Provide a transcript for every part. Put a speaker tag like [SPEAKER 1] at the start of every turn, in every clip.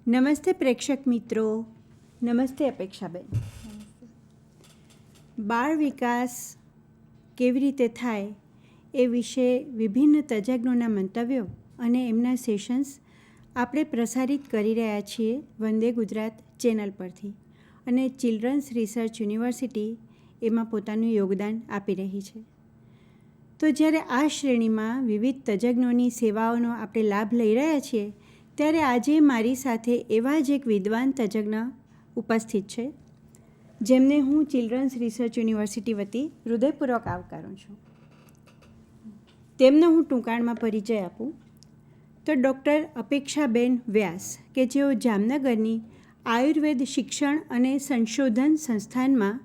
[SPEAKER 1] નમસ્તે પ્રેક્ષક મિત્રો, નમસ્તે અપેક્ષાબેન. બાળ વિકાસ કેવી રીતે થાય એ વિશે વિભિન્ન તજજ્ઞોના મંતવ્યો અને એમના સેશન્સ આપણે પ્રસારિત કરી રહ્યા છીએ વંદે ગુજરાત ચેનલ પરથી, અને ચિલ્ડ્રન્સ રિસર્ચ યુનિવર્સિટી એમાં પોતાનું યોગદાન આપી રહી છે. તો જ્યારે આ શ્રેણીમાં વિવિધ તજજ્ઞોની સેવાઓનો આપણે લાભ લઈ રહ્યા છીએ, ત્યારે આજે મારી સાથે એવા જ એક વિદ્વાન તજજ્ઞ ઉપસ્થિત છે, જેમને હું ચિલ્ડ્રન્સ રિસર્ચ યુનિવર્સિટી વતી હૃદયપૂર્વક આવકારું છું. તેમનો હું ટૂંકાણમાં પરિચય આપું તો ડૉક્ટર અપેક્ષાબેન વ્યાસ, કે જેઓ જામનગરની આયુર્વેદ શિક્ષણ અને સંશોધન સંસ્થાનમાં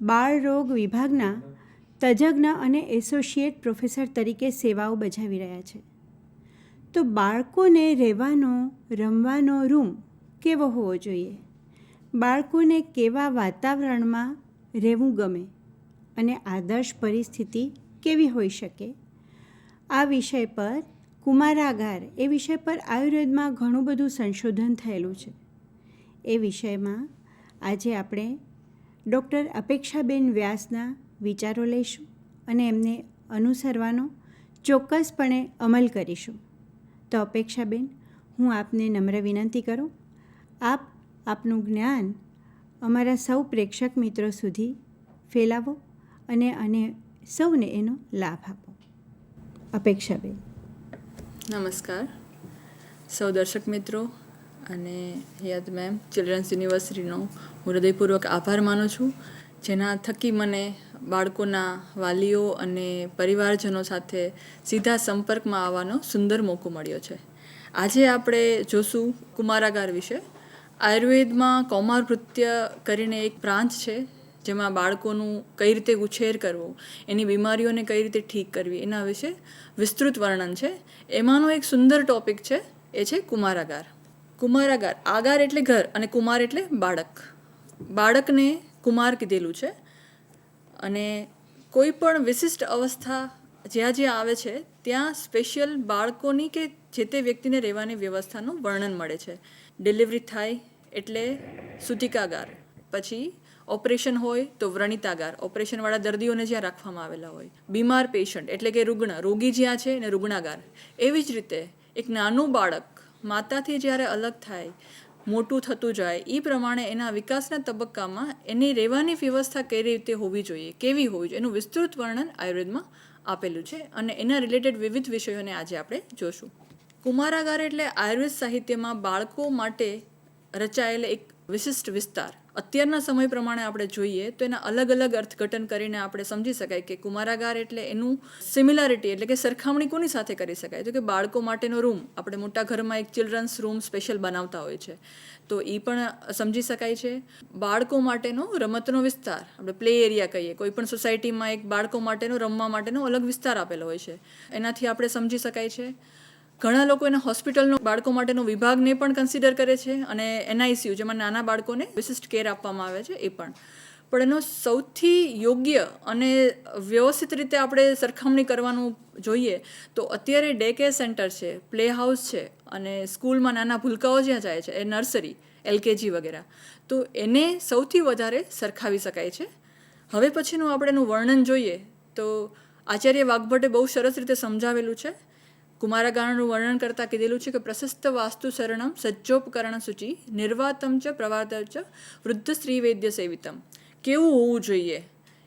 [SPEAKER 1] બાળરોગ વિભાગના તજજ્ઞ અને એસોસિએટ પ્રોફેસર તરીકે સેવાઓ બજાવી રહ્યા છે. તો બાળકોને રહેવાનો, રમવાનો રૂમ કેવો હોવો જોઈએ, બાળકોને કેવા વાતાવરણમાં રહેવું ગમે અને આદર્શ પરિસ્થિતિ કેવી હોઈ શકે, આ વિષય પર કુમારાગાર એ વિષય પર આયુર્વેદમાં ઘણું બધું સંશોધન થયેલું છે. એ વિષયમાં આજે આપણે ડૉક્ટર અપેક્ષાબેન વ્યાસના વિચારો લઈશું અને એમને અનુસરવાનો ચોક્કસપણે અમલ કરીશું. તો અપેક્ષાબેન, હું આપને નમ્ર વિનંતી કરું, આપ આપનું જ્ઞાન અમારા સૌ પ્રેક્ષક મિત્રો સુધી ફેલાવો અને સૌને એનો લાભ આપો. અપેક્ષાબેન.
[SPEAKER 2] નમસ્કાર સૌ દર્શક મિત્રો અને યાદ મેમ, ચિલ્ડ્રન્સ યુનિવર્સિટીનો હું હૃદયપૂર્વક આભાર માનું છું, જેના થકી મને બાળકોના વાલીઓ અને પરિવારજનો સાથે સીધા સંપર્કમાં આવવાનો સુંદર મોકો મળ્યો છે. આજે આપણે જોશું કુમારાગાર વિશે. આયુર્વેદમાં કૌમારભૃત્ય કરીને એક બ્રાન્ચ છે, જેમાં બાળકોનું કઈ રીતે ઉછેર કરવો, એની બીમારીઓને કઈ રીતે ઠીક કરવી, એના વિશે વિસ્તૃત વર્ણન છે. એમાંનો એક સુંદર ટૉપિક છે, એ છે કુમારાગાર. કુમારાગાર, આગાર એટલે ઘર અને કુમાર એટલે બાળક. બાળકને કુમાર કીધેલું છે અને કોઈ પણ વિશિષ્ટ અવસ્થા જ્યાં જ્યાં આવે છે ત્યાં સ્પેશિયલ બાળકોની કે જે તે વ્યક્તિને રહેવાની વ્યવસ્થાનું વર્ણન મળે છે. ડિલિવરી થાય એટલે સૂતિકાગાર, પછી ઓપરેશન હોય તો વ્રણિતાગાર, ઓપરેશનવાળા દર્દીઓને જ્યાં રાખવામાં આવેલા હોય. બીમાર પેશન્ટ એટલે કે રુગ્ણ, રોગી જ્યાં છે એને રુગ્ણાગાર. એવી જ રીતે એક નાનું બાળક માતાથી જ્યારે અલગ થાય, મોટું થતું જાય, એ પ્રમાણે એના વિકાસના તબક્કામાં એની રહેવાની વ્યવસ્થા કઈ રીતે હોવી જોઈએ, કેવી હોવી જોઈએ, એનું વિસ્તૃત વર્ણન આયુર્વેદમાં આપેલું છે અને એના રિલેટેડ વિવિધ વિષયોને આજે આપણે જોશું. કુમારાગાર એટલે આયુર્વેદ સાહિત્યમાં બાળકો માટે રચાયેલ એક વિશિષ્ટ વિસ્તાર. અત્યારના સમય પ્રમાણે આપણે જોઈએ તો એના અલગ અલગ અર્થઘટન કરીને આપણે સમજી શકાય કે કુમારાગાર એટલે એનું સિમિલારિટી એટલે કે સરખામણી કોની સાથે કરી શકાય, તો કે બાળકો માટેનો રૂમ. આપણે મોટા ઘરમાં એક ચિલ્ડ્રન્સ રૂમ સ્પેશિયલ બનાવતા હોય છે, તો એ પણ સમજી શકાય છે. બાળકો માટેનો રમતનો વિસ્તાર, આપણે પ્લે એરિયા કહીએ, કોઈ પણ સોસાયટીમાં એક બાળકો માટેનો રમવા માટેનો અલગ વિસ્તાર આપેલો હોય છે, એનાથી આપણે સમજી શકાય છે. ઘણા લોકો એના હોસ્પિટલનો બાળકો માટેનો વિભાગને પણ કન્સિડર કરે છે અને એનઆઈસીયુ, જેમાં નાના બાળકોને વિશિષ્ટ કેર આપવામાં આવે છે, એ પણ. પણ એનો સૌથી યોગ્ય અને વ્યવસ્થિત રીતે આપણે સરખામણી કરવાનું જોઈએ તો અત્યારે ડે કેર સેન્ટર છે, પ્લે હાઉસ છે અને સ્કૂલમાં નાના ભૂલકાઓ જ્યાં જાય છે, એ નર્સરી, એલકેજી વગેરે, તો એને સૌથી વધારે સરખાવી શકાય છે. હવે પછીનું આપણે એનું વર્ણન જોઈએ તો આચાર્ય વાઘભટ્ટે બહુ સરસ રીતે સમજાવેલું છે. કુમારાગારનું વર્ણન કરતાં કીધેલું છે કે પ્રશસ્ત વાસ્તુ શરણમ સજ્જોપકરણ સૂચિ નિર્વાતમ ચ પ્રવાતમ ચ વૃદ્ધ સ્ત્રી વૈદ્ય સેવિતમ. કેવું હોવું જોઈએ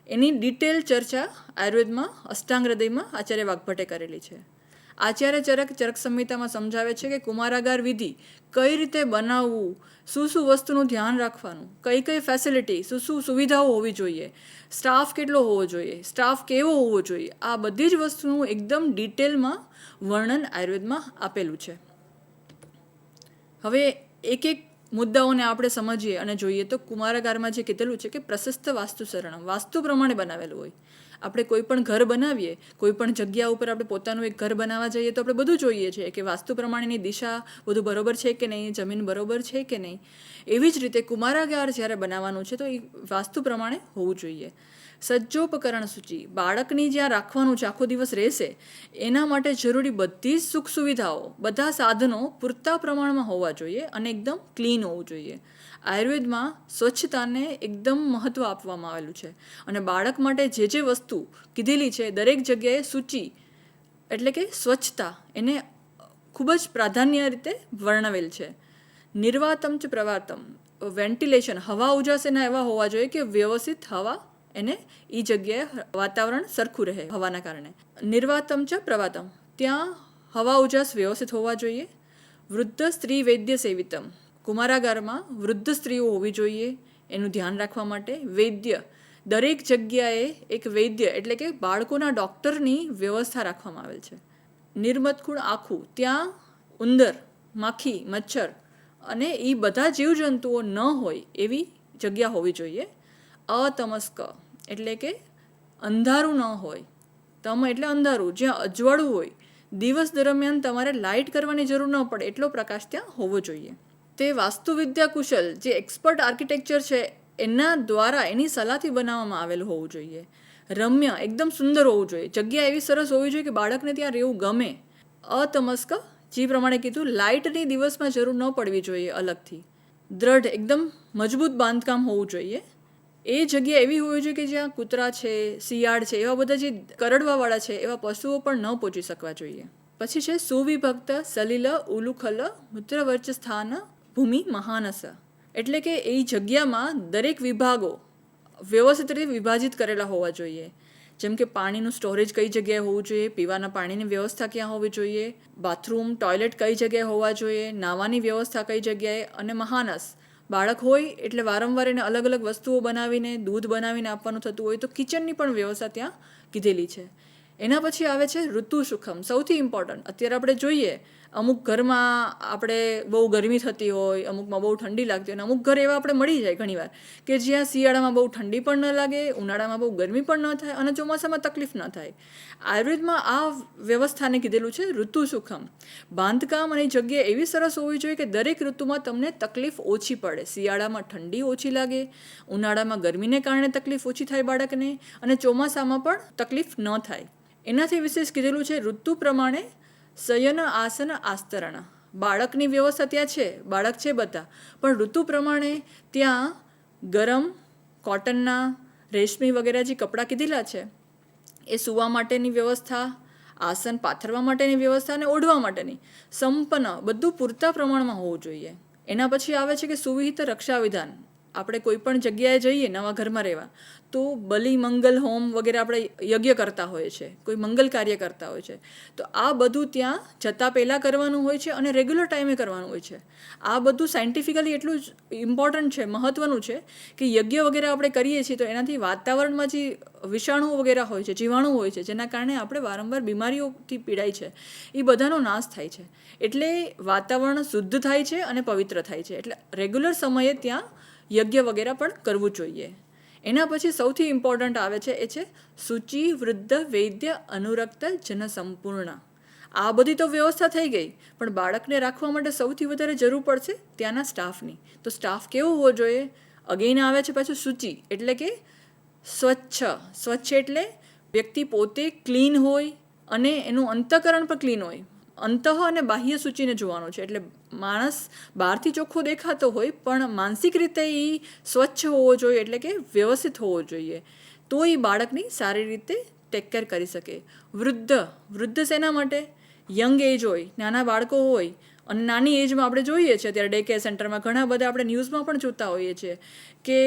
[SPEAKER 2] એની ડિટેલ ચર્ચા આયુર્વેદમાં અષ્ટાંગ હૃદયમાં આચાર્ય વાઘભટ્ટે કરેલી છે. આચાર્ય ચરક સંહિતામાં સમજાવે છે કે કુમારાગાર વિધિ કઈ રીતે બનાવવું, શું શું વસ્તુનું ધ્યાન રાખવાનું, કઈ કઈ ફેસિલિટી, શું શું સુવિધાઓ હોવી જોઈએ, સ્ટાફ કેટલો હોવો જોઈએ, સ્ટાફ કેવો હોવો જોઈએ, આ બધી જ વસ્તુનું એકદમ ડિટેલમાં વર્ણન આયુર્વેદમાં આપેલું છે. હવે એક એક મુદ્દાઓને આપણે સમજીએ અને જોઈએ તો કુમારાગારમાં જે કીધેલું છે કે પ્રશસ્ત વાસ્તુ શરણમ, વાસ્તુ પ્રમાણે બનાવેલું હોય. આપણે કોઈ પણ ઘર બનાવીએ, કોઈ પણ જગ્યા ઉપર આપણે પોતાનું એક ઘર બનાવવા જઈએ તો આપણે બધું જોઈએ છીએ કે વાસ્તુ પ્રમાણેની દિશા બધું બરોબર છે કે નહીં, જમીન બરોબર છે કે નહીં. એવી જ રીતે કુમારાગાર જ્યારે બનાવવાનું છે તો એ વાસ્તુ પ્રમાણે હોવું જોઈએ. સજ્જોપકરણ સૂચિ, બાળકની જ્યાં રાખવાનું છે, આખો દિવસ રહેશે એના માટે જરૂરી બધી જ સુખ સુવિધાઓ, બધા સાધનો પૂરતા પ્રમાણમાં હોવા જોઈએ અને એકદમ ક્લીન હોવું જોઈએ. આયુર્વેદમાં સ્વચ્છતાને એકદમ મહત્ત્વ આપવામાં આવેલું છે અને બાળક માટે જે જે વસ્તુ કીધેલી છે દરેક જગ્યાએ સૂચિ એટલે કે સ્વચ્છતા એને ખૂબ જ પ્રાધાન્ય રીતે વર્ણવેલ છે. નિર્વાતમ ચ પ્રવાતમ, વેન્ટિલેશન, હવા ઉજાસ એના એવા હોવા જોઈએ કે વ્યવસ્થિત હવા એને એ જગ્યાએ વાતાવરણ સરખું રહે હવાના કારણે. નિર્વાતમ ચ પ્રવાતમ, ત્યાં હવા ઉજાસ વ્યવસ્થિત હોવા જોઈએ. વૃદ્ધ સ્ત્રી વૈદ્ય સેવિતમ, કુમારાગારમાં વૃદ્ધ સ્ત્રીઓ હોવી જોઈએ એનું ધ્યાન રાખવા માટે. વૈદ્ય, દરેક જગ્યાએ એક વૈદ્ય એટલે કે બાળકોના ડૉક્ટરની વ્યવસ્થા રાખવામાં આવેલ છે. નિર્મતખૂણ આખું, ત્યાં ઉંદર, માખી, મચ્છર અને એ બધા જીવજંતુઓ ન હોય એવી જગ્યા હોવી જોઈએ. અતમસ્ક એટલે કે અંધારું ન હોય. તમ એટલે અંધારું, જ્યાં અજવાળું હોય, દિવસ દરમિયાન તમારે લાઇટ કરવાની જરૂર ન પડે એટલો પ્રકાશ ત્યાં હોવો જોઈએ. તે વાસ્તુવિદ્યા કુશલ, જે એક્સપર્ટ આર્કિટેક્ચર છે એના દ્વારા એની સલાહથી બનાવવામાં આવેલું હોવું જોઈએ. રમ્ય, એકદમ સુંદર હોવું જોઈએ, જગ્યા એવી સરસ હોવી જોઈએ કે બાળકને ત્યાં રહેવું ગમે. અતમસ્ક, જે પ્રમાણે કીધું, લાઇટની દિવસમાં જરૂર ન પડવી જોઈએ અલગથી. દ્રઢ, એકદમ મજબૂત બાંધકામ હોવું જોઈએ. એ જગ્યા એવી હોવી જોઈએ કે જ્યાં કૂતરા છે, શિયાળ છે, એવા બધા જે કરડવાવાળા છે એવા પશુઓ પણ ન પહોંચી શકવા જોઈએ. પછી છે સુવિભક્ત સલિલ ઉલુખલ મૂત્રવર્ચ સ્થાન ભૂમિ મહાનસ, એટલે કે એ જગ્યામાં દરેક વિભાગો વ્યવસ્થિત રીતે વિભાજિત કરેલા હોવા જોઈએ. જેમ કે પાણીનું સ્ટોરેજ કઈ જગ્યાએ હોવું જોઈએ, પીવાના પાણીની વ્યવસ્થા ક્યાં હોવી જોઈએ, બાથરૂમ, ટોયલેટ કઈ જગ્યાએ હોવા જોઈએ, નાવાની વ્યવસ્થા કઈ જગ્યાએ, અને મહાનસ, બાળક હોય એટલે વારંવાર એને અલગ અલગ વસ્તુઓ બનાવીને, દૂધ બનાવીને આપવાનું થતું હોય તો કિચનની પણ વ્યવસ્થા ત્યાં કીધેલી છે. એના પછી આવે છે ઋતુ સુખમ, સૌથી ઇમ્પોર્ટન્ટ. અત્યારે આપણે જોઈએ અમુક ઘરમાં આપણે બહુ ગરમી થતી હોય, અમુકમાં બહુ ઠંડી લાગતી હોય, અને અમુક ઘર એવા આપણે મળી જાય ઘણીવાર કે જ્યાં શિયાળામાં બહુ ઠંડી પણ ન લાગે, ઉનાળામાં બહુ ગરમી પણ ન થાય અને ચોમાસામાં તકલીફ ન થાય. આયુર્વેદમાં આ વ્યવસ્થાને કીધેલું છે ઋતુ સુખમ. બાંધકામ અને જગ્યા એવી સરસ હોવી જોઈએ કે દરેક ઋતુમાં તમને તકલીફ ઓછી પડે. શિયાળામાં ઠંડી ઓછી લાગે, ઉનાળામાં ગરમીને કારણે તકલીફ ઓછી થાય બાળકને, અને ચોમાસામાં પણ તકલીફ ન થાય. એનાથી વિશેષ કીધેલું છે ઋતુ પ્રમાણે શયન આસન આસ્તરણ. બાળકની વ્યવસ્થા ત્યાં છે, બાળક છે બધા, પણ ઋતુ પ્રમાણે ત્યાં ગરમ કોટનના, રેશમી વગેરે જે કપડાં કીધેલા છે એ સૂવા માટેની વ્યવસ્થા, આસન પાથરવા માટેની વ્યવસ્થા અને ઓઢવા માટેની સંપન્ન બધું પૂરતા પ્રમાણમાં હોવું જોઈએ. એના પછી આવે છે કે સુવિહિત રક્ષા વિધાન. આપણે કોઈ પણ જગ્યાએ જઈએ નવા ઘરમાં રહેવા તો બલિ મંગલ હોમ વગેરે આપણે યજ્ઞ કરતા હોઈએ છીએ, કોઈ મંગલ કાર્ય કરતા હોય છે, તો આ બધું ત્યાં જતાં પહેલાં કરવાનું હોય છે અને રેગ્યુલર ટાઈમે કરવાનું હોય છે. આ બધું સાયન્ટિફિકલી એટલું જ ઇમ્પોર્ટન્ટ છે, મહત્ત્વનું છે કે યજ્ઞ વગેરે આપણે કરીએ છીએ તો એનાથી વાતાવરણમાં જે વિષાણુ વગેરે હોય છે, જીવાણુ હોય છે, જેના કારણે આપણે વારંવાર બીમારીઓથી પીડાય છે, એ બધાનો નાશ થાય છે. એટલે વાતાવરણ શુદ્ધ થાય છે અને પવિત્ર થાય છે. એટલે રેગ્યુલર સમયે ત્યાં યજ્ઞ વગેરે પણ કરવું જોઈએ. એના પછી સૌથી ઇમ્પોર્ટન્ટ આવે છે એ છે સૂચિ વૃદ્ધ વૈદ્ય અનુરક્ત જન સંપૂર્ણ. આ બધી તો વ્યવસ્થા થઈ ગઈ, પણ બાળકને રાખવા માટે સૌથી વધારે જરૂર પડશે ત્યાંના સ્ટાફની. તો સ્ટાફ કેવો હોવો જોઈએ? અગેન આવે છે પાછું સૂચિ એટલે કે સ્વચ્છ. સ્વચ્છ એટલે વ્યક્તિ પોતે ક્લીન હોય અને એનું અંતઃકરણ પણ ક્લીન હોય. અંતઃ અને બાહ્ય સૂચિને જોવાનું છે. એટલે માણસ બહારથી ચોખ્ખો દેખાતો હોય પણ માનસિક રીતે એ સ્વચ્છ હોવો જોઈએ, એટલે કે વ્યવસ્થિત હોવો જોઈએ, તો એ બાળકની સારી રીતે ટેક કેર કરી શકે. વૃદ્ધ શેના માટે? યંગ એજ હોય, નાના બાળકો હોય, અને નાની એજમાં આપણે જોઈએ છીએ અત્યારે ડે કેર સેન્ટરમાં ઘણા બધા આપણે ન્યૂઝમાં પણ જોતા હોઈએ છીએ કે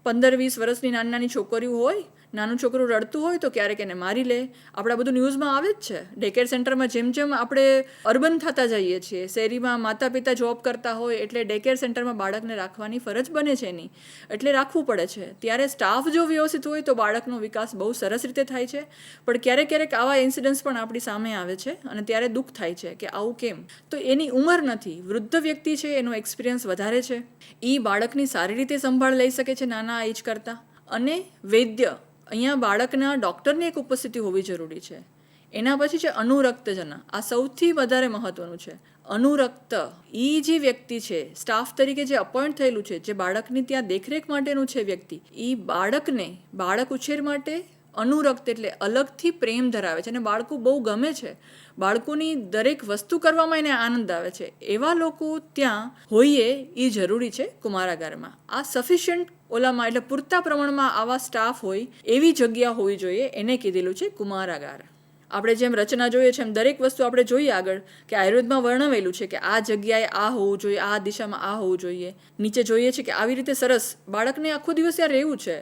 [SPEAKER 2] 15-20 વર્ષની નાની નાની છોકરીઓ હોય, નાનું છોકરું રડતું હોય તો ક્યારેક એને મારી લે. આપણે બધું ન્યૂઝમાં આવે જ છે. ડે કેર સેન્ટરમાં જેમ જેમ આપણે અર્બન થતા જઈએ છીએ, શેરીમાં માતા પિતા જોબ કરતા હોય એટલે ડે કેર સેન્ટરમાં બાળકને રાખવાની ફરજ બને છે એની, એટલે રાખવું પડે છે. ત્યારે સ્ટાફ જો વ્યવસ્થિત હોય તો બાળકનો વિકાસ બહુ સરસ રીતે થાય છે. પણ ક્યારેક ક્યારેક આવા ઇન્સિડન્ટ્સ પણ આપણી સામે આવે છે અને ત્યારે દુઃખ થાય છે કે આવું કેમ. તો એની ઉંમર નથી, વૃદ્ધ વ્યક્તિ છે, એનો એક્સપિરિયન્સ વધારે છે, એ બાળકની સારી રીતે સંભાળ લઈ શકે છે નાના એજ કરતાં. અને વૈદ્ય, અહીંયા બાળકના ડૉક્ટરની એક ઉપસ્થિતિ હોવી જરૂરી છે. એના પછી છે અનુરક્તજન. આ સૌથી વધારે મહત્વનું છે. અનુરક્ત એ જે વ્યક્તિ છે, સ્ટાફ તરીકે જે અપોઇન્ટ થયેલું છે, જે બાળકની ત્યાં દેખરેખ માટેનું છે વ્યક્તિ, એ બાળક ઉછેર માટે અનુરક્ત એટલે અલગથી પ્રેમ ધરાવે છે અને બાળકો બહુ ગમે છે, બાળકોની દરેક વસ્તુ કરવામાં એને આનંદ આવે છે, એવા લોકો ત્યાં હોઈએ એ જરૂરી છે કુમારાગારમાં. આ સફિશિયન્ટ ઓલામાં એટલે પૂરતા પ્રમાણમાં આવા સ્ટાફ હોય એવી જગ્યા હોવી જોઈએ, એને કીધેલું છે કુમારાગાર. આપણે જેમ રચના જોઈએ છે એમ દરેક વસ્તુ આપણે જોઈએ આગળ કે આયુર્વેદમાં વર્ણવેલું છે કે આ જગ્યાએ આ હોવું જોઈએ, આ દિશામાં આ હોવું જોઈએ. નીચે જોઈએ છે કે આવી રીતે સરસ બાળકને આખો દિવસ ત્યાં રહેવું છે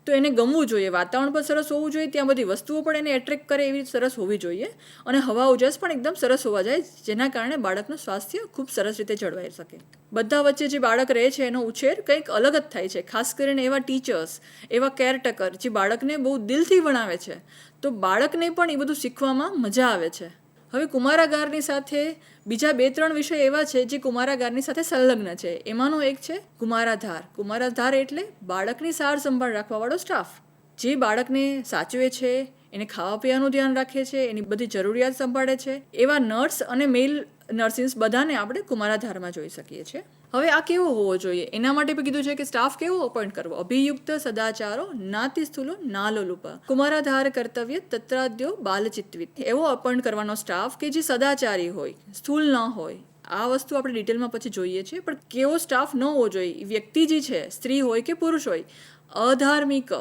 [SPEAKER 2] તો એને ગમવું જોઈએ, વાતાવરણ પણ સરસ હોવું જોઈએ, ત્યાં બધી વસ્તુઓ પણ એને એટ્રેક્ટ કરે એવી સરસ હોવી જોઈએ અને હવા ઉજાસ પણ એકદમ સરસ હોવા જાય, જેના કારણે બાળકનું સ્વાસ્થ્ય ખૂબ સરસ રીતે જળવાઈ શકે. બધા વચ્ચે જે બાળક રહે છે એનો ઉછેર કંઈક અલગ જ થાય છે, ખાસ કરીને એવા ટીચર્સ, એવા કેરટેકર જે બાળકને બહુ દિલથી ભણાવે છે, તો બાળકને પણ એ બધું શીખવામાં મજા આવે છે. હવે કુમારાગારની સાથે બીજા 2-3 વિષય એવા છે જે કુમારાગારની સાથે સંલગ્ન છે. એમાંનો એક છે કુમારાધાર. કુમારાધાર એટલે બાળકની સાર સંભાળ રાખવાવાળો સ્ટાફ, જે બાળકને સાચવે છે, એને ખાવા પીવાનું ધ્યાન રાખે છે, એની બધી જરૂરિયાત સંભાળે છે. એવા નર્સ અને મેલ નર્સિસ બધાને આપણે કુમારાધારમાં જોઈ શકીએ છીએ. હવે આ કેવો હોવો જોઈએ એના માટે પણ કીધું છે કે સ્ટાફ કેવો અપોઇન્ટ કરવો. અભિયુક્ત સદાચારો નાતિ સ્થૂલો નાલોલુપ કુમારાધાર કર્તવ્ય તત્રાદ્યો બાલચિત્વિત. એવો અપોઇન્ટ કરવાનો સ્ટાફ કે જે સદાચારી હોય, સ્થૂલ ન હોય. આ વસ્તુ આપણે ડિટેલમાં પછી જોઈએ છીએ, પણ કેવો સ્ટાફ ન હોવો જોઈએ. વ્યક્તિ જે છે, સ્ત્રી હોય કે પુરુષ હોય, અધાર્મિક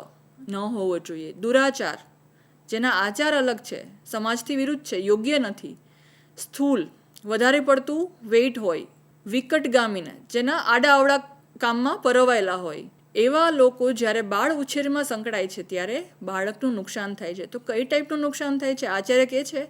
[SPEAKER 2] ન હોવો જોઈએ, દુરાચાર, જેના આચાર અલગ છે, સમાજથી વિરુદ્ધ છે, યોગ્ય નથી, સ્થૂલ, વધારે પડતું વેઇટ હોય, વિકટગામીને, જેના આડાઅવળા કામમાં પરોવાયેલા હોય, એવા લોકો જ્યારે બાળ ઉછેરમાં સંકળાય છે ત્યારે બાળકનું નુકસાન થાય છે. તો કઈ ટાઈપનું નુકસાન થાય છે? આચાર્ય કહે છે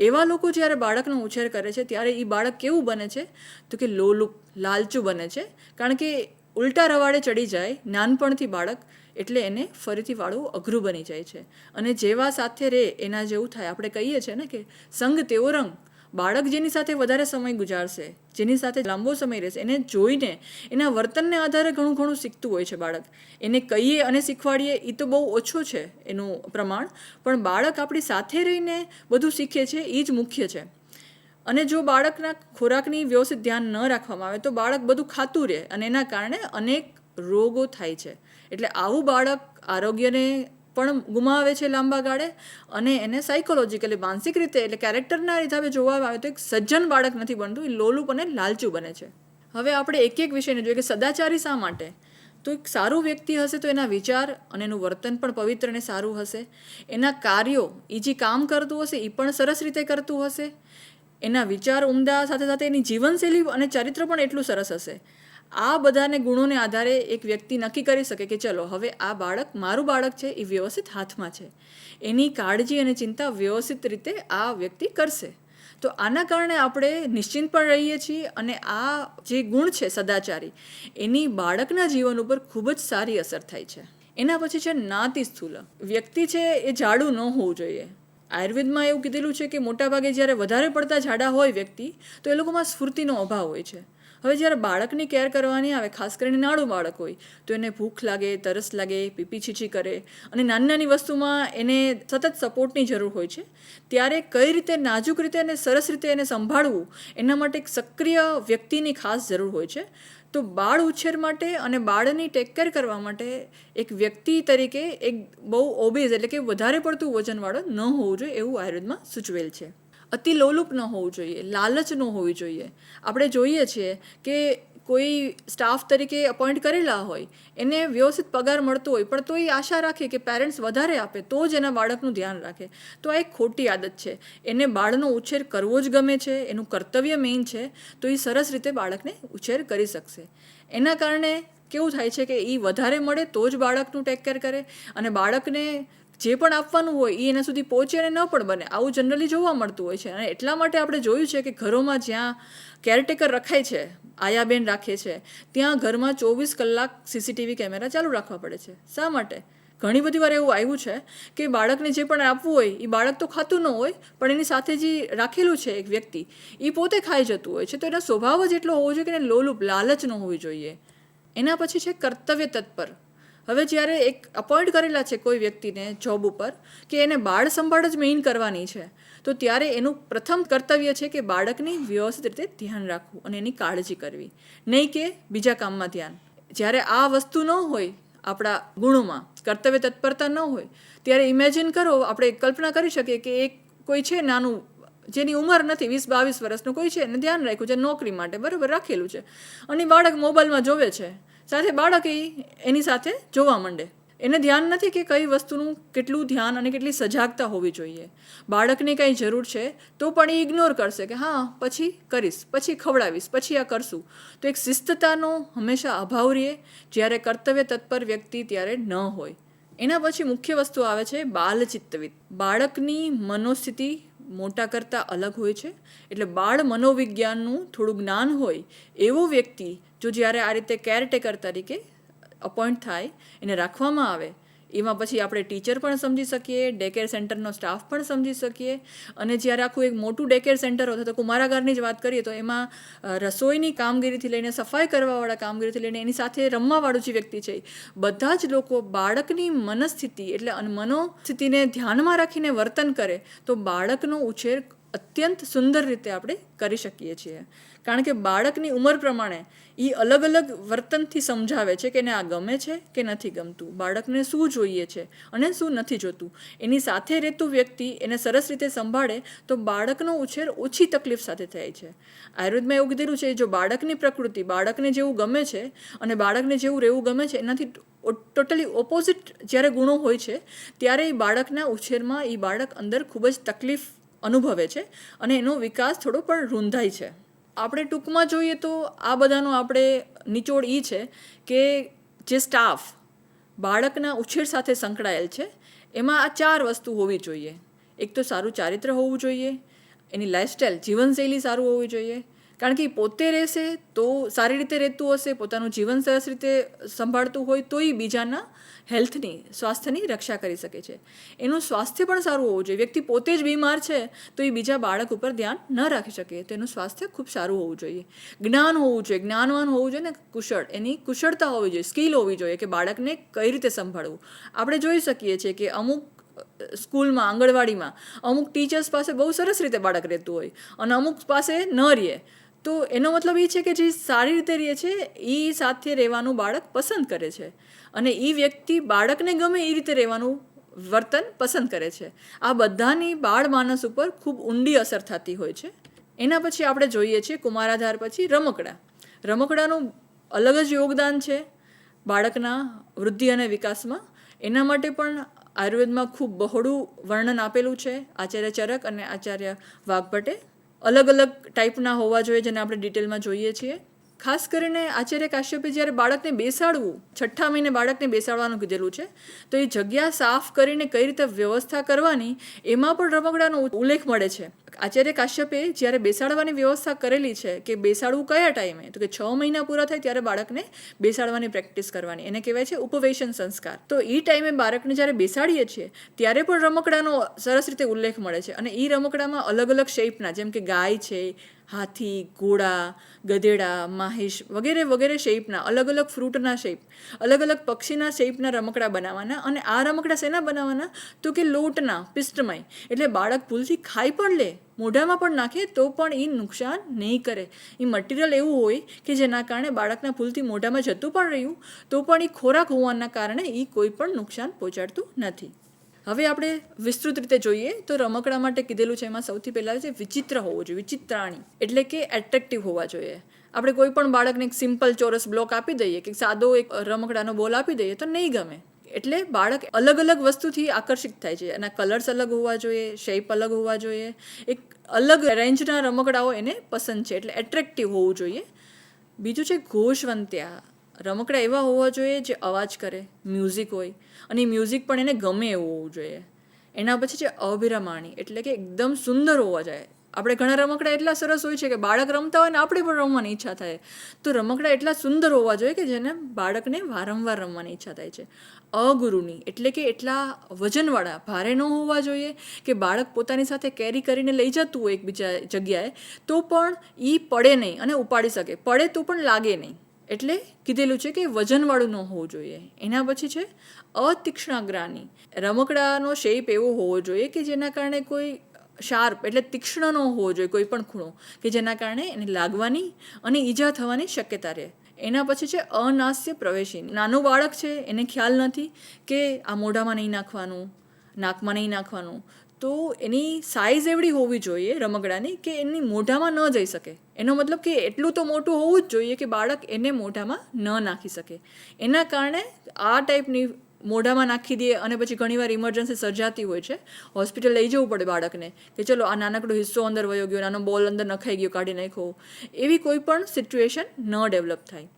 [SPEAKER 2] એવા લોકો જ્યારે બાળકનો ઉછેર કરે છે ત્યારે એ બાળક કેવું બને છે તો કે લોલુપ, લાલચું બને છે, કારણ કે ઉલટા રવાડે ચડી જાય નાનપણથી બાળક, એટલે એને ફરીથી વાળવું અઘરું બની જાય છે. અને જેવા સાથે રહે એના જેવું થાય. આપણે કહીએ છીએ ને કે સંગ તેવો રંગ. બાળક જેની સાથે વધારે સમય ગુજારશે, જેની સાથે લાંબો સમય રહેશે, એને જોઈને એના વર્તનને આધારે ઘણું ઘણું શીખતું હોય છે બાળક. એને કહીએ અને શીખવાડીએ એ તો બહુ ઓછો છે એનું પ્રમાણ, પણ બાળક આપણી સાથે રહીને બધું શીખે છે એ જ મુખ્ય છે. અને જો બાળકના ખોરાકની વ્યવસ્થિત ધ્યાન ન રાખવામાં આવે તો બાળક બધું ખાતું રહે અને એના કારણે અનેક રોગો થાય છે. એટલે આવું બાળક આરોગ્યને પણ ગુમાવે છે લાંબા ગાળે, અને એને સાયકોલોજીકલી માનસિક રીતે એટલે કેરેક્ટરના હિસાબે જોવા આવે તો એક સજ્જન બાળક નથી બનતું, એ લોલુપ અને લાલચું બને છે. હવે આપણે એક એક વિષયને જોઈએ કે સદાચારી શા માટે. તો એક સારું વ્યક્તિ હશે તો એના વિચાર અને એનું વર્તન પણ પવિત્ર અને સારું હશે, એના કાર્યો, એ જે કામ કરતું હશે એ પણ સરસ રીતે કરતું હશે, એના વિચાર ઉમદા સાથે સાથે એની જીવનશૈલી અને ચરિત્ર પણ એટલું સરસ હશે. આ બધાને ગુણોને આધારે એક વ્યક્તિ નક્કી કરી શકે કે ચલો હવે આ બાળક મારું બાળક છે, એ વ્યવસ્થિત હાથમાં છે, એની કાળજી અને ચિંતા વ્યવસ્થિત રીતે આ વ્યક્તિ કરશે. તો આના કારણે આપણે નિશ્ચિંત પણ રહીએ છીએ અને આ જે ગુણ છે સદાચારી, એની બાળકના જીવન ઉપર ખૂબ જ સારી અસર થાય છે. એના પછી છે નાતિ સ્થૂલ. વ્યક્તિ છે એ જાડું ન હોવું જોઈએ. આયુર્વેદમાં એવું કીધેલું છે કે મોટાભાગે જ્યારે વધારે પડતા જાડા હોય વ્યક્તિ તો એ લોકોમાં સ્ફૂર્તિનો અભાવ હોય છે. હવે જ્યારે બાળકની કેર કરવાની આવે, ખાસ કરીને નાનું બાળક હોય તો એને ભૂખ લાગે, તરસ લાગે, પીપી છીછી કરે અને નાની નાની વસ્તુમાં એને સતત સપોર્ટની જરૂર હોય છે, ત્યારે કઈ રીતે નાજુક રીતે અને સરસ રીતે એને સંભાળવું એના માટે એક સક્રિય વ્યક્તિની ખાસ જરૂર હોય છે. તો બાળ ઉછેર માટે અને બાળની ટેક કેર કરવા માટે એક વ્યક્તિ તરીકે એક બહુ ઓબેઝ એટલે કે વધારે પડતું વજનવાળો ન હોવું જોઈએ એવું આયુર્વેદમાં સૂચવેલ છે. અતિ લોલુપ ન હોવું જોઈએ, લાલચ ન હોવી જોઈએ. આપણે જોઈએ છીએ કે કોઈ સ્ટાફ તરીકે અપોઇન્ટ કરેલા હોય, એને વ્યવસ્થિત પગાર મળતો હોય, પણ તો એ આશા રાખે કે પેરેન્ટ્સ વધારે આપે તો જ એના બાળકનું ધ્યાન રાખે. તો આ એક ખોટી આદત છે. એને બાળનો ઉછેર કરવો જ ગમે છે, એનું કર્તવ્ય મેઇન છે, તો એ સરસ રીતે બાળકને ઉછેર કરી શકશે. એના કારણે કેવું થાય છે કે એ વધારે મળે તો જ બાળકનું ટેક કેર કરે, અને બાળકને જે પણ આપવાનું હોય એ એના સુધી પહોંચે અને ન પણ બને, આવું જનરલી જોવા મળતું હોય છે. અને એટલા માટે આપણે જોયું છે કે ઘરોમાં જ્યાં કેરટેકર રખાય છે, આયાબેન રાખે છે, ત્યાં ઘરમાં 24 કલાક સીસીટીવી કેમેરા ચાલુ રાખવા પડે છે. શા માટે? ઘણી બધી વાર એવું આવ્યું છે કે બાળકને જે પણ આપવું હોય એ બાળક તો ખાતું ન હોય, પણ એની સાથે જે રાખેલું છે એક વ્યક્તિ એ પોતે ખાઈ જતું હોય છે. તો એનો સ્વભાવ જ એટલો હોવો જોઈએ કે એને લોલુપ, લાલચ ન હોવી જોઈએ. એના પછી છે કર્તવ્ય તત્પર. હવે જ્યારે એક અપોઇન્ટ કરેલા છે કોઈ વ્યક્તિને જોબ ઉપર કે એને બાળ સંભાળ જ મેઇન કરવાની છે, તો ત્યારે એનું પ્રથમ કર્તવ્ય છે કે બાળકની વ્યવસ્થિત રીતે ધ્યાન રાખવું અને એની કાળજી કરવી, નહીં કે બીજા કામમાં ધ્યાન. જ્યારે આ વસ્તુ ન હોય આપણા ગુણોમાં, કર્તવ્ય તત્પરતા ન હોય, ત્યારે ઇમેજિન કરો, આપણે કલ્પના કરી શકીએ કે એક કોઈ છે નાનું, જેની ઉંમર નથી, 20-22 વર્ષનું કોઈ છે, એને ધ્યાન રાખ્યું છે નોકરી માટે, બરાબર રાખેલું છે, અને બાળક મોબાઈલમાં જોવે છે, સાથે બાળક એની સાથે જોવા માંડે. એને ધ્યાન નથી કે કઈ વસ્તુનું કેટલું ધ્યાન અને કેટલી સજાગતા હોવી જોઈએ. બાળકને કંઈ જરૂર છે તો પણ એ ઇગ્નોર કરશે કે હા પછી કરીશ, પછી ખવડાવીશ, પછી આ કરશું. તો એક શિસ્તતાનો હંમેશા અભાવ રહે જ્યારે કર્તવ્ય તત્પર વ્યક્તિ ત્યારે ન હોય. એના પછી મુખ્ય વસ્તુ આવે છે બાલચિત્તવિદ. બાળકની મનોસ્થિતિ મોટા કરતાં અલગ હોય છે, એટલે બાળ મનોવિજ્ઞાનનું થોડું જ્ઞાન હોય એવો વ્યક્તિ જો જ્યારે આ રીતે કેરટેકર તરીકે અપોઇન્ટ થાય, એને રાખવામાં આવે, એમાં પછી આપણે ટીચર પણ સમજી શકીએ, ડે કેર સેન્ટરનો સ્ટાફ પણ સમજી શકીએ. અને જ્યારે આખું એક મોટું ડે કેર સેન્ટર હોય, તો કુમારાગારની જ વાત કરીએ તો એમાં રસોઈની કામગીરીથી લઈને સફાઈ કરવાવાળા કામગીરીથી લઈને એની સાથે રમવાવાળું જે વ્યક્તિ છે, બધા જ લોકો બાળકની મનસ્થિતિ એટલે મનોસ્થિતિને ધ્યાનમાં રાખીને વર્તન કરે તો બાળકનો ઉછેર અત્યંત સુંદર રીતે આપણે કરી શકીએ છીએ. કારણ કે બાળકની ઉંમર પ્રમાણે એ અલગ અલગ વર્તનથી સમજાવે છે કે એને આ ગમે છે કે નથી ગમતું, બાળકને શું જોઈએ છે અને શું નથી જોતું. એની સાથે રહેતું વ્યક્તિ એને સરસ રીતે સંભાળે તો બાળકનો ઉછેર ઓછી તકલીફ સાથે થાય છે. આયુર્વેદમાં એવું કીધેલું છે, જો બાળકની પ્રકૃતિ બાળકને જેવું ગમે છે અને બાળકને જેવું રહેવું ગમે છે, એનાથી ટોટલી ઓપોઝિટ જ્યારે ગુણો હોય છે, ત્યારે એ બાળકના ઉછેરમાં એ બાળક અંદર ખૂબ જ તકલીફ અનુભવે છે અને એનો વિકાસ થોડો પણ રૂંધાય છે. આપણે ટૂંકમાં જોઈએ તો આ બધાનો આપણે નિચોડ એ છે કે જે સ્ટાફ બાળકના ઉછેર સાથે સંકળાયેલ છે એમાં આ 4 વસ્તુ હોવી જોઈએ. એક તો સારું ચારિત્ર હોવું જોઈએ, એની લાઇફસ્ટાઈલ જીવનશૈલી સારું હોવી જોઈએ, કારણ કે એ પોતે રહેશે તો સારી રીતે રહેતું હશે, પોતાનું જીવન સરસ રીતે સંભાળતું હોય તો એ બીજાના હેલ્થની, સ્વાસ્થ્યની રક્ષા કરી શકે છે. એનું સ્વાસ્થ્ય પણ સારું હોવું જોઈએ. વ્યક્તિ પોતે જ બીમાર છે તો એ બીજા બાળક ઉપર ધ્યાન ન રાખી શકે, તો એનું સ્વાસ્થ્ય ખૂબ સારું હોવું જોઈએ. જ્ઞાન હોવું જોઈએ, જ્ઞાનવાન હોવું જોઈએ ને કુશળ, એની કુશળતા હોવી જોઈએ, સ્કિલ હોવી જોઈએ કે બાળકને કઈ રીતે સંભાળવું. આપણે જોઈ શકીએ છીએ કે અમુક સ્કૂલમાં, આંગણવાડીમાં અમુક ટીચર્સ પાસે બહુ સરસ રીતે બાળક રહેતું હોય અને અમુક પાસે ન રહે, તો એનો મતલબ એ છે કે જે સારી રીતે રહે છે એ સાથે રહેવાનું બાળક પસંદ કરે છે અને એ વ્યક્તિ બાળકને ગમે એ રીતે રહેવાનું વર્તન પસંદ કરે છે. આ બધાની બાળ માનસ ઉપર ખૂબ ઊંડી અસર થતી હોય છે. એના પછી આપણે જોઈએ છીએ કુમારાધાર પછી રમકડાં. રમકડાંનું અલગ જ યોગદાન છે બાળકના વૃદ્ધિ અને વિકાસમાં. એના માટે પણ આયુર્વેદમાં ખૂબ બહોળું વર્ણન આપેલું છે આચાર્ય ચરક અને આચાર્ય વાઘભટ્ટે. અલગ અલગ ટાઈપના હોવા જોઈએ જેને આપણે ડિટેલમાં જોઈએ છીએ. ખાસ કરીને આચાર્ય કાશ્યપે જ્યારે બાળકને બેસાડવું, 6ઠ્ઠા મહિને બાળકને બેસાડવાનું કીધેલું છે, તો એ જગ્યા સાફ કરીને કઈ રીતે વ્યવસ્થા કરવાની એમાં પણ રમકડાનો ઉલ્લેખ મળે છે. આચાર્ય કાશ્યપે જ્યારે બેસાડવાની વ્યવસ્થા કરેલી છે કે બેસાડવું કયા ટાઈમે, તો કે 6 મહિના પૂરા થાય ત્યારે બાળકને બેસાડવાની પ્રેક્ટિસ કરવાની, એને કહેવાય છે ઉપવેશન સંસ્કાર. તો એ ટાઈમે બાળકને જ્યારે બેસાડીએ છીએ ત્યારે પણ રમકડાનો સરસ રીતે ઉલ્લેખ મળે છે. અને એ રમકડામાં અલગ અલગ શેપના, જેમ કે ગાય છે, હાથી, ઘોડા, ગધેડા, માહિશ વગેરે વગેરે શેપના, અલગ અલગ ફ્રૂટના શેપ, અલગ અલગ પક્ષીના શેપના રમકડા બનાવવાના. અને આ રમકડા શેના બનાવવાના, તો કે લોટના, પિષ્ટમય, એટલે બાળક ભૂલથી ખાઈ પણ લે, મોઢામાં પણ નાખે તો પણ એ નુકસાન નહીં કરે. એ મટીરિયલ એવું હોય કે જેના કારણે બાળકના ભૂલથી મોઢામાં જતું પણ રહ્યું તો પણ એ ખોરાક હોવાના કારણે એ કોઈ પણ નુકસાન પહોંચાડતું નથી. હવે આપણે વિસ્તૃત રીતે જોઈએ તો રમકડા માટે કીધેલું છે એમાં સૌથી પહેલાં છે વિચિત્ર હોવું જોઈએ, વિચિત્રાણી, એટલે કે એટ્રેક્ટિવ હોવા જોઈએ. આપણે કોઈ પણ બાળકને એક સિમ્પલ ચોરસ બ્લોક આપી દઈએ કે સાદો એક રમકડાનો બોલ આપી દઈએ તો નહીં ગમે. એટલે બાળક અલગ અલગ વસ્તુથી આકર્ષિત થાય છે. એના કલર્સ અલગ હોવા જોઈએ, શેપ અલગ હોવા જોઈએ, એક અલગ રેન્જના રમકડાઓ એને પસંદ છે, એટલે એટ્રેક્ટિવ હોવું જોઈએ. બીજું છે ઘોષવંત્યા. રમકડા એવા હોવા જોઈએ જે અવાજ કરે, મ્યુઝિક હોય, અને એ મ્યુઝિક પણ એને ગમે એવું હોવું જોઈએ. એના પછી છે અભિરમાણી, એટલે કે એકદમ સુંદર હોવા જોઈએ. આપણે ઘણા રમકડા એટલા સરસ હોય છે કે બાળક રમતા હોય ને આપણે પણ રમવાની ઈચ્છા થાય, તો રમકડા એટલા સુંદર હોવા જોઈએ કે જેને બાળકને વારંવાર રમવાની ઈચ્છા થાય છે. અગુરુની, એટલે કે એટલા વજનવાળા, ભારે ન હોવા જોઈએ કે બાળક પોતાની સાથે કેરી કરીને લઈ જતું હોય એક બીજા જગ્યાએ તો પણ એ પડે નહીં અને ઉપાડી શકે, પડે તો પણ લાગે નહીં. એટલે કીધેલું છે કે વજનવાળું ન હોવું જોઈએ. એના પછી છે અતીક્ષ્ણાગ્રાની. રમકડાનો શેપ એવો હોવો જોઈએ કે જેના કારણે કોઈ શાર્પ એટલે તીક્ષ્ણ ન હોવો જોઈએ કોઈ પણ ખૂણો કે જેના કારણે એને લાગવાની અને ઈજા થવાની શક્યતા રહે. એના પછી છે અનાસ્ય પ્રવેશી. નાનું બાળક છે, એને ખ્યાલ નથી કે આ મોઢામાં નહીં નાખવાનું, નાકમાં નહીં નાખવાનું, તો એની સાઇઝ એવડી હોવી જોઈએ રમકડાની કે એની મોઢામાં ન જઈ શકે. એનો મતલબ કે એટલું તો મોટું હોવું જ જોઈએ કે બાળક એને મોઢામાં ન નાખી શકે. એના કારણે આ ટાઈપની મોઢામાં નાખી દે અને પછી ઘણીવાર ઇમરજન્સી સર્જાતી હોય છે, હોસ્પિટલ લઈ જવું પડે બાળકને કે ચલો આ નાનકડો હિસ્સો અંદર વયો ગયો, નાનો બોલ અંદર નખાઈ ગયો, કાઢી નાખો, એવી કોઈ પણ સિચ્યુએશન ન ડેવલપ થાય.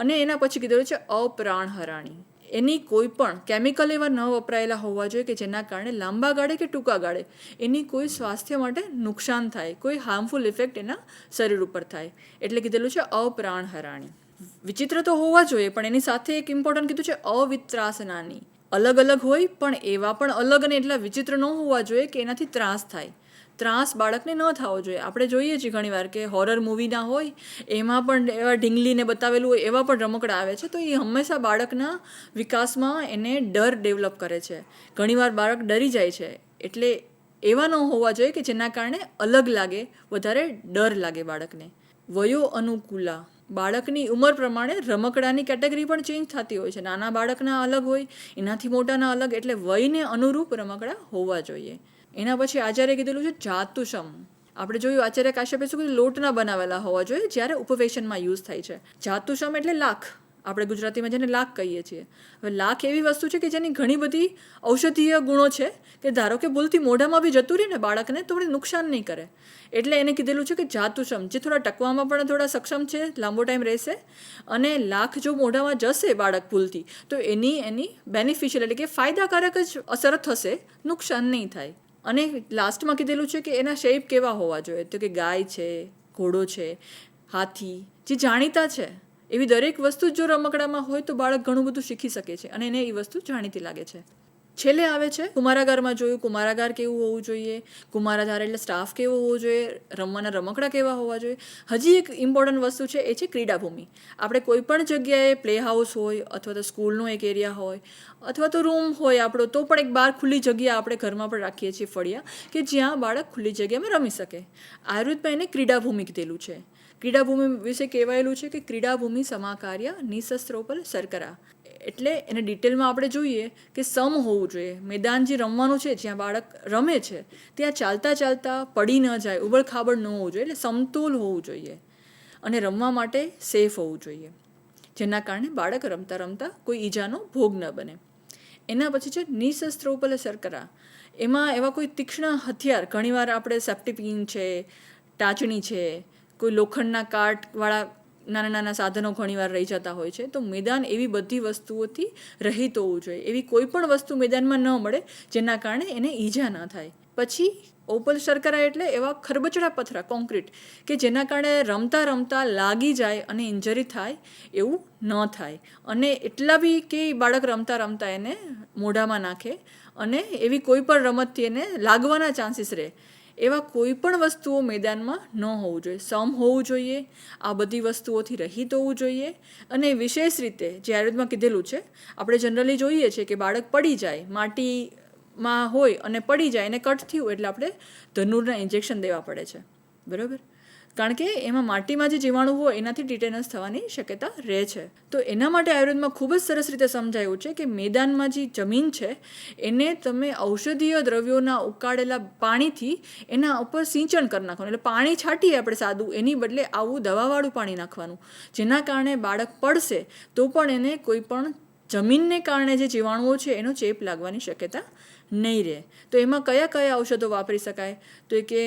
[SPEAKER 2] અને એના પછી કીધેલું છે અપ્રાણહરાણી. એની કોઈ પણ કેમિકલ એવા ન વપરાયેલા હોવા જોઈએ કે જેના કારણે લાંબા ગાળે કે ટૂંકા ગાળે એની કોઈ સ્વાસ્થ્ય માટે નુકસાન થાય, કોઈ હાર્મફુલ ઇફેક્ટ એના શરીર ઉપર થાય. એટલે કીધેલું છે અપ્રાણહરાણી. વિચિત્ર તો હોવા જોઈએ, પણ એની સાથે એક ઇમ્પોર્ટન્ટ કીધું છે અવિત્રાસનાની. અલગ અલગ હોય પણ એવા પણ અલગ અને એટલા વિચિત્ર ન હોવા જોઈએ કે એનાથી ત્રાસ થાય. ત્રાસ બાળકને ન થવો જોઈએ. આપણે જોઈએ છીએ ઘણીવાર કે હોરર મૂવીના હોય એમાં પણ એવા ઢીંગલીને બતાવેલું હોય એવા પણ રમકડા આવે છે, તો એ હંમેશા બાળકના વિકાસમાં એને ડર ડેવલપ કરે છે. ઘણીવાર બાળક ડરી જાય છે, એટલે એવા ન હોવા જોઈએ કે જેના કારણે અલગ લાગે, વધારે ડર લાગે બાળકને. વયો અનુકૂલા. બાળકની ઉંમર પ્રમાણે રમકડાની કેટેગરી પણ ચેન્જ થતી હોય છે. નાના બાળકના અલગ હોય, એનાથી મોટાના અલગ, એટલે વયને અનુરૂપ રમકડા હોવા જોઈએ. એના પછી આચાર્ય કીધેલું છે જાતુષમ. આપણે જોયું આચાર્ય કાશ્યપે શું કીધું, લોટના બનાવેલા હોવા જોઈએ જ્યારે ઉપવેશનમાં યુઝ થાય છે. જાતુષમ એટલે લાખ. આપણે ગુજરાતીમાં જેને લાખ કહીએ છીએ. હવે લાખ એવી વસ્તુ છે કે જેની ઘણી બધી ઔષધીય ગુણો છે કે ધારો કે ભૂલથી મોઢામાં બી જતું રહે ને બાળકને તો એને નુકસાન નહીં કરે. એટલે એને કીધેલું છે કે જાતુષમ, જે થોડા ટકવામાં પણ થોડા સક્ષમ છે, લાંબો ટાઈમ રહેશે. અને લાખ જો મોઢામાં જશે બાળક ભૂલથી તો એની બેનિફિશિયલ એટલે કે ફાયદાકારક જ અસર થશે, નુકસાન નહીં થાય. અને લાસ્ટમાં કીધેલું છે કે એના શેપ કેવા હોવા જોઈએ, તો કે ગાય છે, ઘોડો છે, હાથી, જે જાણીતા છે એવી દરેક વસ્તુ જો રમકડામાં હોય તો બાળક ઘણું બધું શીખી શકે છે અને એને એ વસ્તુ જાણીતી લાગે છે. છેલ્લે આવે છે કુમારાગારમાં. જોયું કુમારાગાર કેવું હોવું જોઈએ, કુમારાધાર એટલે સ્ટાફ કેવો હોવો જોઈએ, રમવાના રમકડા કેવા હોવા જોઈએ. હજી એક ઇમ્પોર્ટન્ટ વસ્તુ છે, એ છે ક્રીડાભૂમિ. આપણે કોઈ પણ જગ્યાએ પ્લે હાઉસ હોય અથવા તો સ્કૂલનો એક એરિયા હોય અથવા તો રૂમ હોય આપણો, તો પણ એક બહાર ખુલ્લી જગ્યા આપણે ઘરમાં પણ રાખીએ છીએ ફળિયા, કે જ્યાં બાળક ખુલ્લી જગ્યામાં રમી શકે. આયુર્વેદમાં એને ક્રીડાભૂમિ કીધેલું છે. ક્રીડાભૂમિ વિશે કહેવાયેલું છે કે ક્રીડાભૂમિ સમાકાર્ય નિશસ્ત્રોપલ શર્કરા. એટલે એને ડિટેલમાં આપણે જોઈએ કે સમ હોવું જોઈએ. મેદાન જે રમવાનું છે, જ્યાં બાળક રમે છે, ત્યાં ચાલતા ચાલતા પડી ન જાય, ઉબડખાબડ ન હોવું જોઈએ, એટલે સમતોલ હોવું જોઈએ અને રમવા માટે સેફ હોવું જોઈએ, જેના કારણે બાળક રમતા રમતા કોઈ ઈજાનો ભોગ ન બને. એના પછી છે નિશસ્ત્રોપલ શર્કરા. એમાં એવા કોઈ તીક્ષ્ણ હથિયાર, ઘણીવાર આપણે સેફ્ટી પિન છે, ટાંચણી છે, કોઈ લોખંડના કાટવાળા નાના નાના સાધનો ઘણીવાર રહી જતા હોય છે, તો મેદાન એવી બધી વસ્તુઓથી રહિત હોવું જોઈએ. એવી કોઈ પણ વસ્તુ મેદાનમાં ન મળે જેના કારણે એને ઈજા ન થાય. પછી ઓપલ શર્કરા એટલે એવા ખરબચડા પથરા, કોન્ક્રીટ, કે જેના કારણે રમતા રમતા લાગી જાય અને ઇન્જરી થાય એવું ન થાય. અને એટલા બી કે બાળક રમતા રમતા એને મોઢામાં નાખે અને એવી કોઈ પણ રમતથી એને લાગવાના ચાન્સીસ રહે, એવા કોઈ પણ વસ્તુઓ મેદાનમાં ન હોવું જોઈએ. સમ હોવું જોઈએ, આ બધી વસ્તુઓથી રહિત હોવું જોઈએ. અને વિશેષ રીતે જે આયુર્વેદમાં કીધેલું છે, આપણે જનરલી જોઈએ છીએ કે બાળક પડી જાય, માટીમાં હોય અને પડી જાય અને કટ થયું એટલે આપણે ધનુરના ઇન્જેક્શન દેવા પડે છે, બરાબર? કારણ કે એમાં માટીમાં જે જીવાણુ હોય એનાથી ટીટેનસ થવાની શક્યતા રહે છે. તો એના માટે આયુર્વેદમાં ખૂબ જ સરસ રીતે સમજાયું છે કે મેદાનમાં જે જમીન છે એને તમે ઔષધીય દ્રવ્યોના ઉકાળેલા પાણીથી એના ઉપર સિંચન કરી નાખવાનું. એટલે પાણી છાંટીએ આપણે સાદું, એની બદલે આવું દવાવાળું પાણી નાખવાનું, જેના કારણે બાળક પડશે તો પણ એને કોઈ પણ જમીનને કારણે જે જીવાણુઓ છે એનો ચેપ લાગવાની શક્યતા નહીં રહે. તો એમાં કયા કયા ઔષધો વાપરી શકાય, તો કે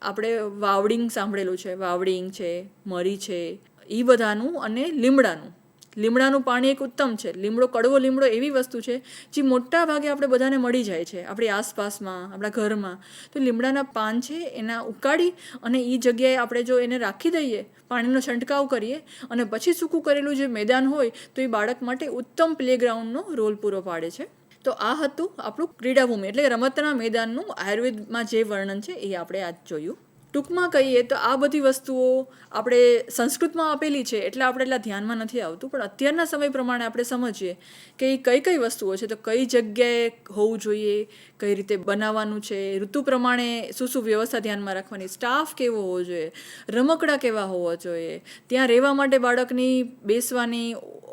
[SPEAKER 2] આપણે વાવડિંગ સાંભળેલું છે, વાવડિંગ છે, મરી છે, એ બધાનું, અને લીમડાનું પાણી એક ઉત્તમ છે. લીમડો, કડવો લીમડો એવી વસ્તુ છે જે મોટા ભાગે આપણે બધાને મળી જાય છે આપણી આસપાસમાં, આપણા ઘરમાં. તો લીમડાના પાન છે એના ઉકાળી અને એ જગ્યાએ આપણે જો એને રાખી દઈએ, પાણીનો છંટકાવ કરીએ અને પછી સૂકું કરેલું જે મેદાન હોય તો એ બાળક માટે ઉત્તમ પ્લેગ્રાઉન્ડનો રોલ પૂરો પાડે છે. તો આ હતું આપણું ક્રીડાભૂમિ એટલે રમતના મેદાનનું આયુર્વેદમાં જે વર્ણન છે એ આપણે આજ જોયું. ટૂંકમાં કહીએ તો આ બધી વસ્તુઓ આપણે સંસ્કૃતમાં આપેલી છે એટલે આપણે એટલા ધ્યાનમાં નથી આવતું, પણ અત્યારના સમય પ્રમાણે આપણે સમજીએ કે એ કઈ કઈ વસ્તુઓ છે, તો કઈ જગ્યાએ હોવું જોઈએ, કઈ રીતે બનાવવાનું છે, ઋતુ પ્રમાણે શું શું વ્યવસ્થા ધ્યાનમાં રાખવાની, સ્ટાફ કેવો હોવો જોઈએ, રમકડા કેવા હોવા જોઈએ, ત્યાં રહેવા માટે બાળકની બેસવાની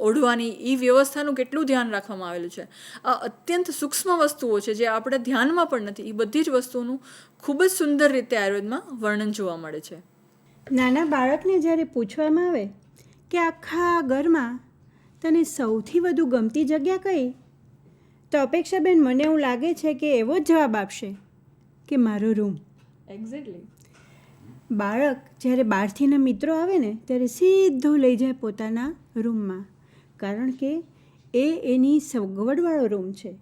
[SPEAKER 2] ઓઢવાની એ વ્યવસ્થાનું કેટલું ધ્યાન રાખવામાં આવેલું છે. આ અત્યંત સૂક્ષ્મ વસ્તુઓ છે જે આપણે ધ્યાનમાં પણ નથી. એ બધી જ વસ્તુઓનું ખૂબ જ સુંદર રીતે આયુર્વેદમાં વર્ણન જોવા મળે છે.
[SPEAKER 1] નાના બાળકને જ્યારે પૂછવામાં આવે કે આખા ઘરમાં તને સૌથી વધુ ગમતી જગ્યા કઈ, તો અપેક્ષાબેન મને એવું લાગે છે કે એવો જ જવાબ આપશે કે મારો રૂમ.
[SPEAKER 2] એક્ઝેક્ટલી.
[SPEAKER 1] બાળક જ્યારે બહારથીના મિત્રો આવે ને ત્યારે સીધો લઈ જાય પોતાના રૂમમાં, કારણ કે એ એની સગવડવાળો રૂમ છે.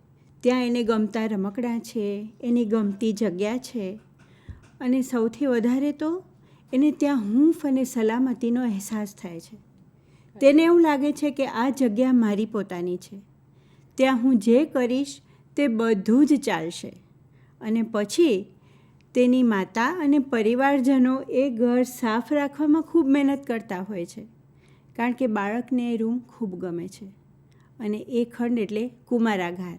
[SPEAKER 1] ત્યાં એને ગમતા રમકડાં છે, એની ગમતી જગ્યા છે, અને સૌથી વધારે તો એને ત્યાં હૂંફ અને સલામતીનો અહેસાસ થાય છે. તેને એવું લાગે છે કે આ જગ્યા મારી પોતાની છે, ત્યાં હું જે કરીશ તે બધું જ ચાલશે. અને પછી તેની માતા અને પરિવારજનો એ ઘર સાફ રાખવામાં ખૂબ મહેનત કરતા હોય છે, કારણ કે બાળકને એ રૂમ ખૂબ ગમે છે. અને એ ખંડ એટલે કુમારાગાર.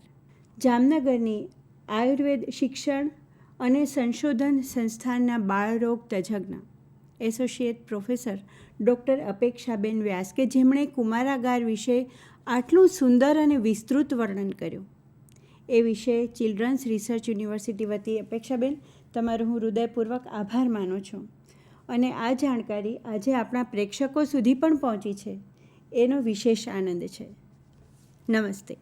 [SPEAKER 1] જામનગરની આયુર્વેદ શિક્ષણ અને સંશોધન સંસ્થાનના બાળરોગ તજજ્ઞ એસોસિએટ પ્રોફેસર ડૉક્ટર અપેક્ષાબેન વ્યાસ, કે જેમણે કુમારાગાર વિશે આટલું સુંદર અને વિસ્તૃત વર્ણન કર્યું, એ વિશે ચિલ્ડ્રન્સ રિસર્ચ યુનિવર્સિટી વતી અપેક્ષાબેન તમારો હું હૃદયપૂર્વક આભાર માનું છું. અને આ જાણકારી આજે આપણા પ્રેક્ષકો સુધી પણ પહોંચી છે એનો વિશેષ આનંદ છે. નમસ્તે.